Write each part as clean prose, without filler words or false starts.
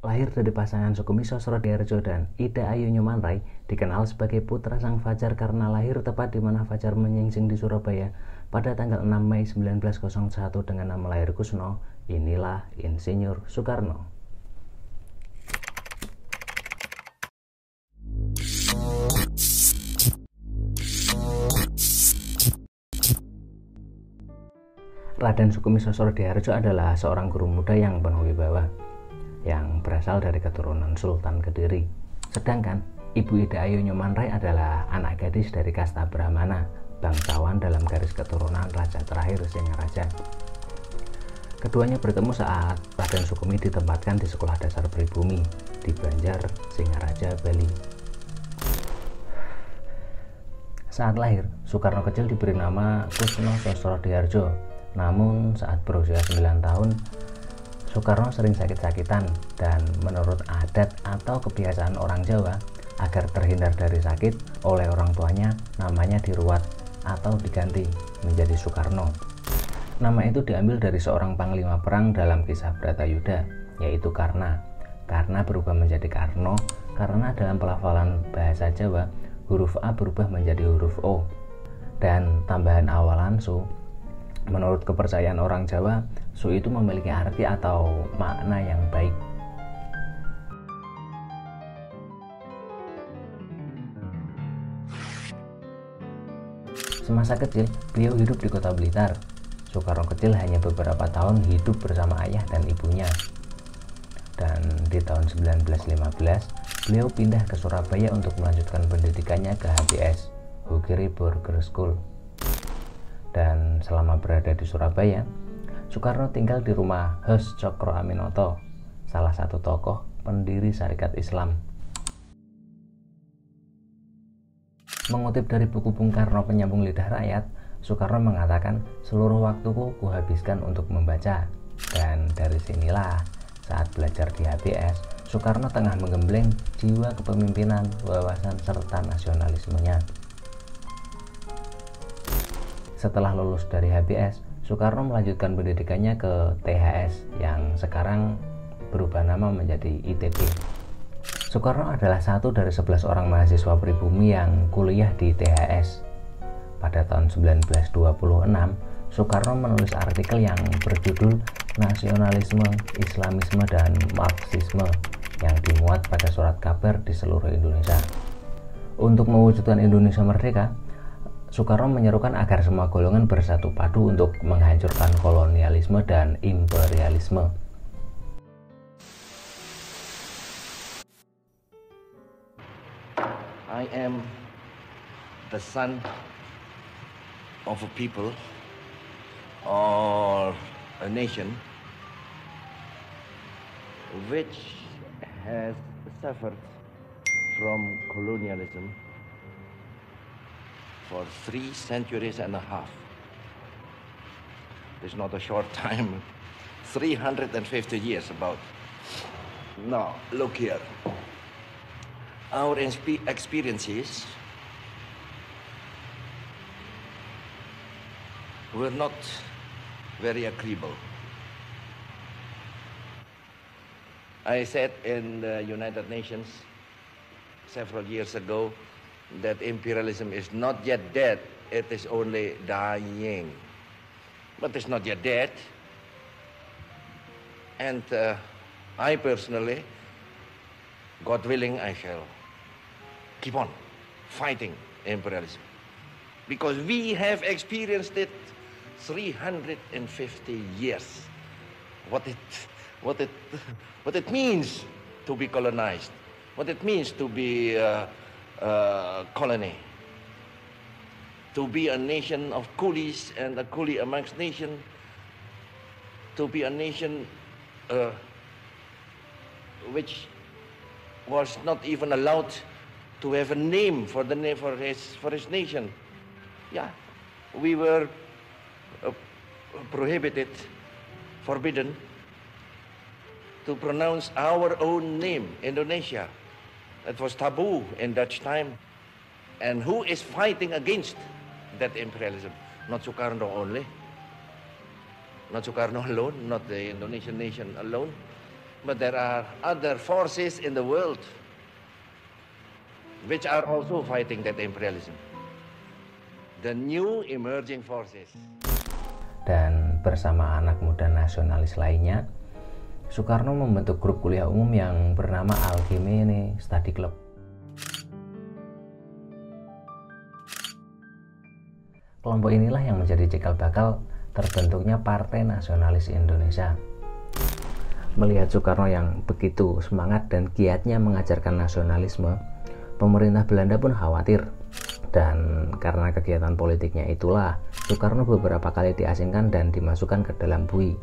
Lahir dari pasangan Sukemi Sosrodharjo dan Ida Ayu Nyomanrai, dikenal sebagai putra sang Fajar karena lahir tepat di mana Fajar menyingsing di Surabaya pada tanggal 6 Mei 1901 dengan nama lahir Kusno. Inilah Insinyur Soekarno. Raden Sukemi Sosrodharjo adalah seorang guru muda yang penuh wibawa, yang berasal dari keturunan Sultan Kediri. Sedangkan Ibu Ida Ayu Nyomanrai adalah anak gadis dari kasta Brahmana, bangsawan dalam garis keturunan raja terakhir Singaraja. Keduanya bertemu saat Raden Sukemi ditempatkan di Sekolah Dasar Pribumi di Banjar, Singaraja, Bali. Saat lahir, Soekarno kecil diberi nama Kusno Sosrodharjo. Namun saat berusia 9 tahun, Soekarno sering sakit-sakitan dan menurut adat atau kebiasaan orang Jawa, agar terhindar dari sakit oleh orang tuanya, namanya diruat atau diganti menjadi Soekarno. Nama itu diambil dari seorang panglima perang dalam kisah Bratayuda, yaitu Karna. Karna berubah menjadi Karno karena dalam pelafalan bahasa Jawa, huruf A berubah menjadi huruf O. Dan tambahan awalan Su, menurut kepercayaan orang Jawa, Su itu memiliki arti atau makna yang baik. Semasa kecil, beliau hidup di kota Blitar. Soekarno kecil hanya beberapa tahun hidup bersama ayah dan ibunya. Dan di tahun 1915, beliau pindah ke Surabaya untuk melanjutkan pendidikannya ke HBS, Hugiri Burger School. Dan selama berada di Surabaya, Soekarno tinggal di rumah Hos Cokro Aminoto, salah satu tokoh pendiri Syarikat Islam. Mengutip dari buku Bung Karno Penyambung Lidah Rakyat, Soekarno mengatakan, seluruh waktuku kuhabiskan untuk membaca. Dan dari sinilah, saat belajar di HBS, Soekarno tengah menggembleng jiwa kepemimpinan, wawasan, serta nasionalismenya. Setelah lulus dari HBS, Soekarno melanjutkan pendidikannya ke THS yang sekarang berubah nama menjadi ITB. Soekarno adalah satu dari 11 orang mahasiswa pribumi yang kuliah di THS. Pada tahun 1926, Soekarno menulis artikel yang berjudul Nasionalisme, Islamisme, dan Marxisme yang dimuat pada surat kabar di seluruh Indonesia. Untuk mewujudkan Indonesia merdeka, Soekarno menyerukan agar semua golongan bersatu padu untuk menghancurkan kolonialisme dan imperialisme. I am the son of a people or a nation which has suffered from colonialism for 3 centuries and a half. It's not a short time, 350 years about. Now, look here. Our experiences were not very agreeable. I said in the United Nations several years ago that imperialism is not yet dead, it is only dying. But it's not yet dead. And I personally, God willing, I shall keep on fighting imperialism. Because we have experienced it 350 years. What it means to be colonized, what it means to be colony, to be a nation of coolies and a coolie amongst nations, to be a nation which was not even allowed to have a name for his nation. Yeah, we were prohibited, forbidden to pronounce our own name, Indonesia. It was taboo in Dutch time. And who is fighting against that imperialism? Not Sukarno only. Not Sukarno alone, not the Indonesian nation alone. But there are other forces in the world which are also fighting that imperialism. The new emerging forces. Dan bersama anak muda nasionalis lainnya, Soekarno membentuk grup kuliah umum yang bernama Alkimene Study Club. Kelompok inilah yang menjadi cikal bakal terbentuknya Partai Nasionalis Indonesia. Melihat Soekarno yang begitu semangat dan giatnya mengajarkan nasionalisme, pemerintah Belanda pun khawatir. Dan karena kegiatan politiknya itulah, Soekarno beberapa kali diasingkan dan dimasukkan ke dalam bui.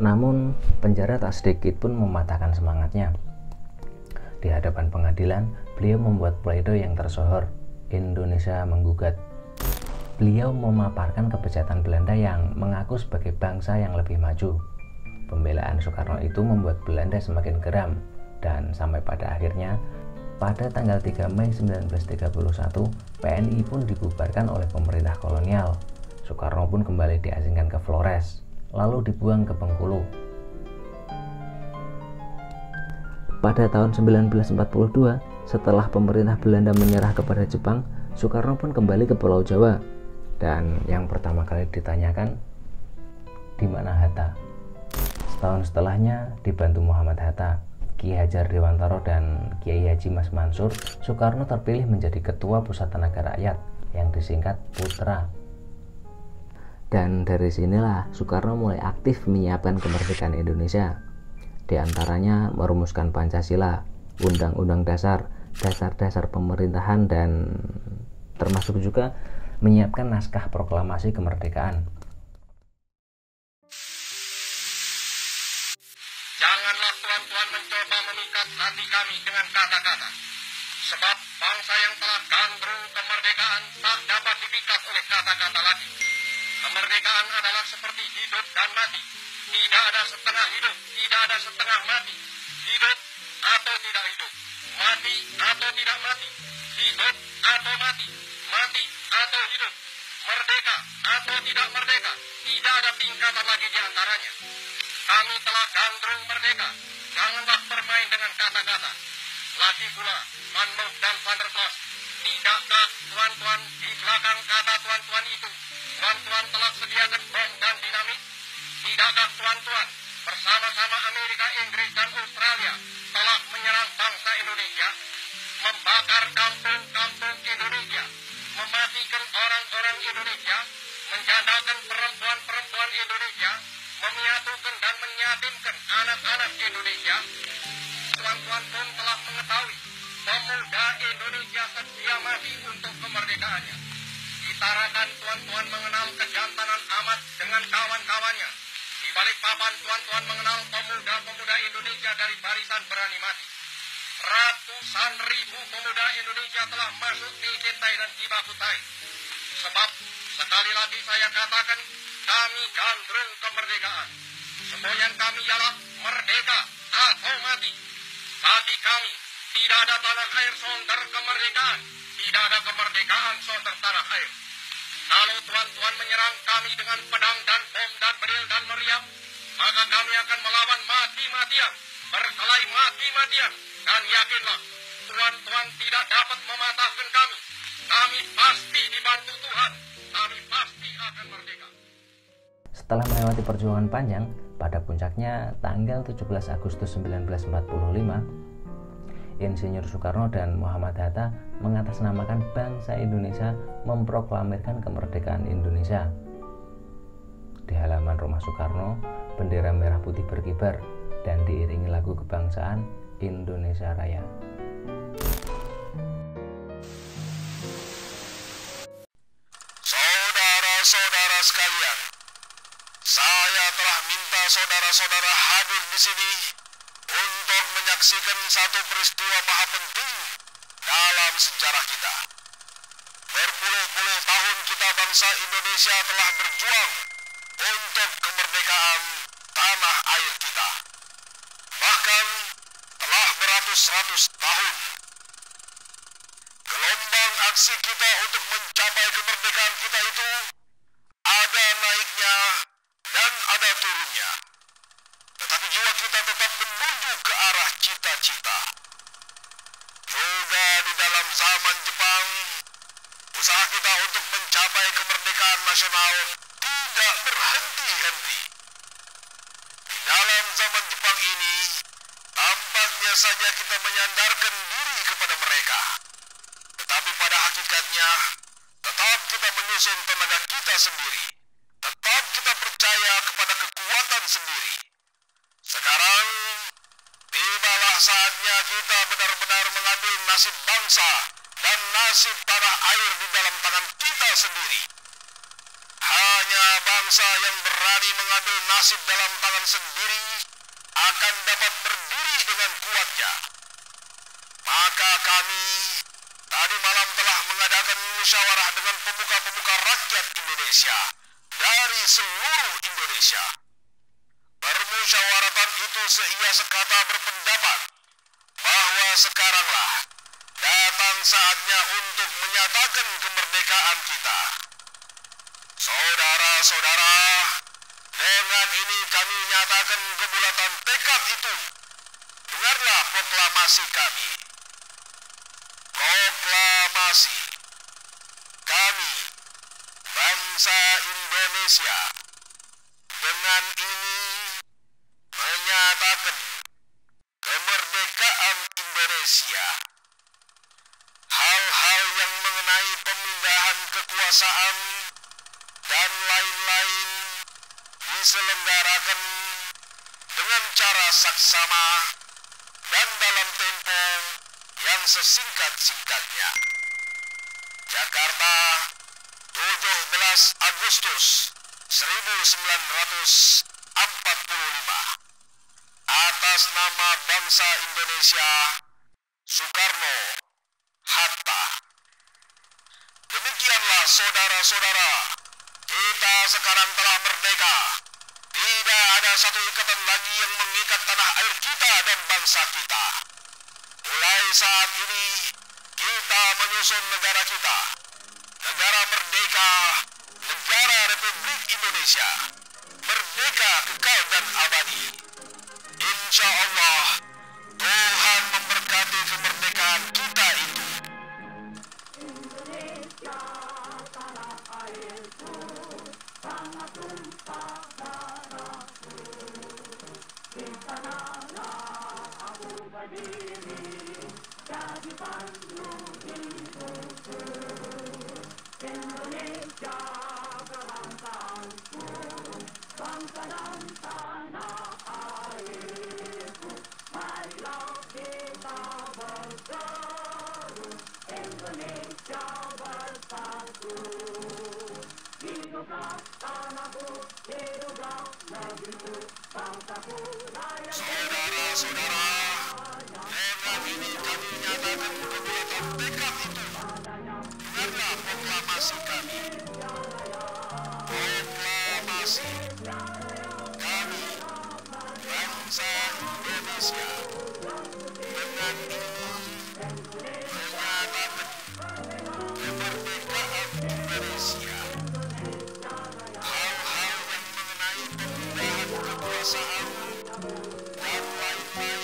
Namun, penjara tak sedikit pun mematahkan semangatnya. Di hadapan pengadilan, beliau membuat pledoi yang tersohor, Indonesia Menggugat. Beliau memaparkan kebejatan Belanda yang mengaku sebagai bangsa yang lebih maju. Pembelaan Soekarno itu membuat Belanda semakin geram, dan sampai pada akhirnya, pada tanggal 3 Mei 1931, PNI pun dibubarkan oleh pemerintah kolonial. Soekarno pun kembali diasingkan ke Flores, lalu dibuang ke Bengkulu. Pada tahun 1942, setelah pemerintah Belanda menyerah kepada Jepang, Soekarno pun kembali ke Pulau Jawa. Dan yang pertama kali ditanyakan, di mana Hatta? Setahun setelahnya, dibantu Muhammad Hatta, Ki Hajar Dewantara dan Kiai Haji Mas Mansur, Soekarno terpilih menjadi Ketua Pusat Tenaga Rakyat yang disingkat Putra. Dan dari sinilah Soekarno mulai aktif menyiapkan kemerdekaan Indonesia. Di antaranya merumuskan Pancasila, Undang-Undang Dasar, dasar-dasar pemerintahan, dan termasuk juga menyiapkan naskah proklamasi kemerdekaan. Janganlah tuan-tuan mencoba memikat hati kami dengan kata-kata, sebab bangsa yang telah gandrung kemerdekaan tak dapat dipikat oleh kata-kata lagi. Kemerdekaan adalah seperti hidup dan mati. Tidak ada setengah hidup, tidak ada setengah mati. Hidup atau tidak hidup, mati atau tidak mati, hidup atau mati, mati atau hidup, merdeka atau tidak merdeka, tidak ada tingkatan lagi di antaranya. Kami telah gandrung merdeka, janganlah bermain dengan kata-kata. Lagi pula, Van Moog dan Van der Plas, tidakkah tuan-tuan di belakang kata tuan-tuan itu, tuan-tuan telah sediakan bom dan dinamit? Tidakkah tuan-tuan bersama-sama Amerika, Inggris, dan Australia telah menyerang bangsa Indonesia, membakar kampung-kampung Indonesia, mematikan orang-orang Indonesia, menjadakan perempuan-perempuan Indonesia, menyatukan dan menyatimkan anak-anak Indonesia? Tuan-tuan pun telah mengetahui pemuda Indonesia setia mati untuk kemerdekaannya. Ditarakan tuan-tuan mengenal kejantanan amat dengan kawan-kawannya. Di balik papan tuan-tuan mengenal pemuda-pemuda Indonesia dari barisan berani mati. Ratusan ribu pemuda Indonesia telah masuk di Kintai dan Cibakutai. Sebab, sekali lagi saya katakan, kami gandrung kemerdekaan. Semboyan kami ialah merdeka atau mati. Bagi kami, tidak ada tanah air sonder kemerdekaan. Tidak ada kemerdekaan sonder tanah air. Kalau tuan-tuan menyerang kami dengan pedang dan bom dan beril dan meriam, maka kami akan melawan mati-matian, berkelahi mati-matian. Dan yakinlah, tuan-tuan tidak dapat mematahkan kami. Kami pasti dibantu Tuhan. Kami pasti akan merdeka. Setelah melewati perjuangan panjang, pada puncaknya tanggal 17 Agustus 1945, Insinyur Soekarno dan Muhammad Hatta mengatasnamakan bangsa Indonesia memproklamirkan kemerdekaan Indonesia. Di halaman rumah Soekarno, bendera merah putih berkibar dan diiringi lagu kebangsaan Indonesia Raya. Saudara-saudara sekalian, saya telah minta saudara-saudara hadir di sini untuk menyaksikan satu peristiwa maha penting dalam sejarah kita. Berpuluh-puluh tahun kita bangsa Indonesia telah berjuang untuk kemerdekaan tanah air kita. Bahkan telah beratus-ratus tahun. Gelombang aksi kita untuk mencapai kemerdekaan kita itu ada naiknya dan ada turunnya. Tetapi jiwa kita tetap menuju ke arah cita-cita. Juga di dalam zaman Jepang, usaha kita untuk mencapai kemerdekaan nasional tidak berhenti-henti. Di dalam zaman Jepang ini, tampaknya saja kita menyandarkan diri kepada mereka. Tetapi pada hakikatnya, tetap kita menyusun tenaga kita sendiri. Tetap kita percaya kepada kekuatan sendiri. Sekarang, tibalah saatnya kita benar-benar mengambil nasib bangsa dan nasib tanah air di dalam tangan kita sendiri. Hanya bangsa yang berani mengambil nasib dalam tangan sendiri akan dapat berdiri dengan kuatnya. Maka kami tadi malam telah mengadakan musyawarah dengan pemuka-pemuka rakyat Indonesia dari seluruh Indonesia. Permusyawaratan itu seia sekata berpendapat bahwa sekaranglah datang saatnya untuk menyatakan kemerdekaan kita. Saudara-saudara, dengan ini kami nyatakan kebulatan tekad itu. Dengarlah proklamasi kami. Proklamasi. Kami, bangsa Indonesia, dengan ini menyatakan kemerdekaan Indonesia. Hal-hal yang mengenai pemindahan kekuasaan dan lain-lain diselenggarakan dengan cara saksama dan dalam tempo yang sesingkat-singkatnya. Jakarta, 17 Agustus 1945. Atas nama bangsa Indonesia, Soekarno, Hatta. Demikianlah saudara-saudara, kita sekarang telah merdeka. Tidak ada satu ikatan lagi yang mengikat tanah air kita dan bangsa kita. Mulai saat ini, kita menyusun negara kita. Negara merdeka, negara Republik Indonesia. Merdeka kekal dan abadi. Insya Allah, Tuhan memberkati kemerdekaan kita itu. Indonesia, tanah airku, tanah tumpah darahku. Di sanalah aku berdiri, jadi pandu hidupku. Indonesia, kebangsaanku, bangsa dan tanah airku. Marilah kita berseru, Indonesia bersatu. Hiduplah tanahku, hiduplah negeriku, bangsaku raya. Saudara-saudara, dengan ini kami nyatakan kebulatan tekad itu. Dengarlah proklamasi kami. Proklamasi. Kami, bangsa Indonesia, dengan ini menyatakan kemerdekaan Indonesia. Hal-hal yang mengenai pemindahan kekuasaan dan lain-lain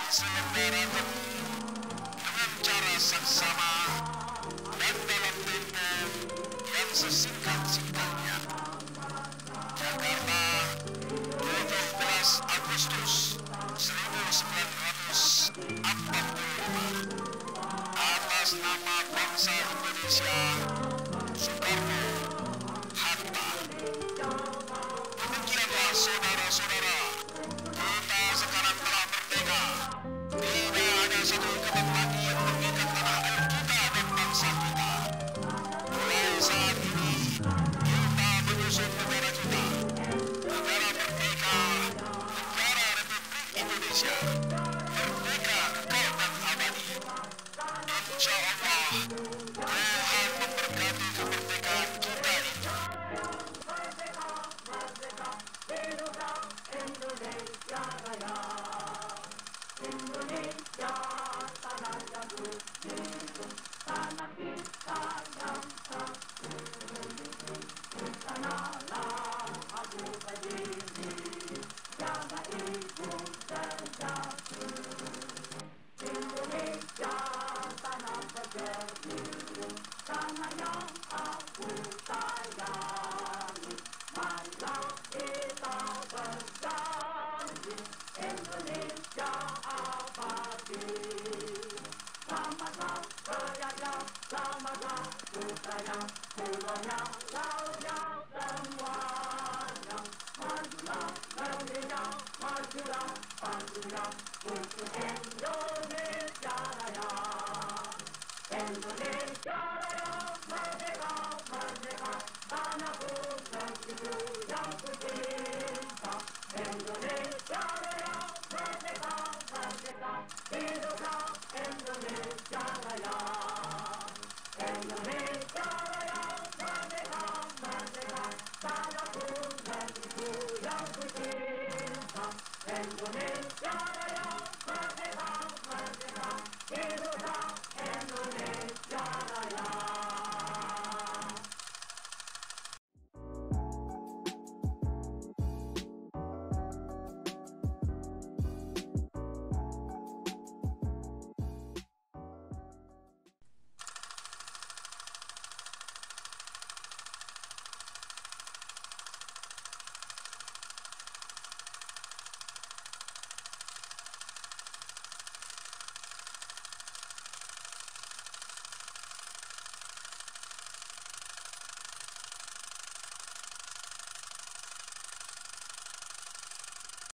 diselenggarakan dengan cara saksama dan dalam tempo yang sesingkat-singkatnya. Jakarta, 17 Agustus 1945. Atas nama bangsa Indonesia, Soekarno, Hatta. Demikianlah saudara-saudara, kita sekarang telah merdeka. Tidak ada satu ikatan lagi yang mengikat tanah air kita dan bangsa kita. Mulai saat ini, kita menyusun negara kita. Negara merdeka, negara Republik Indonesia. Merdeka, kekal dan abadi. Insya Allah, Tuhan memberkati kemerdekaan kita itu. Merdeka, merdeka, hiduplah Indonesia.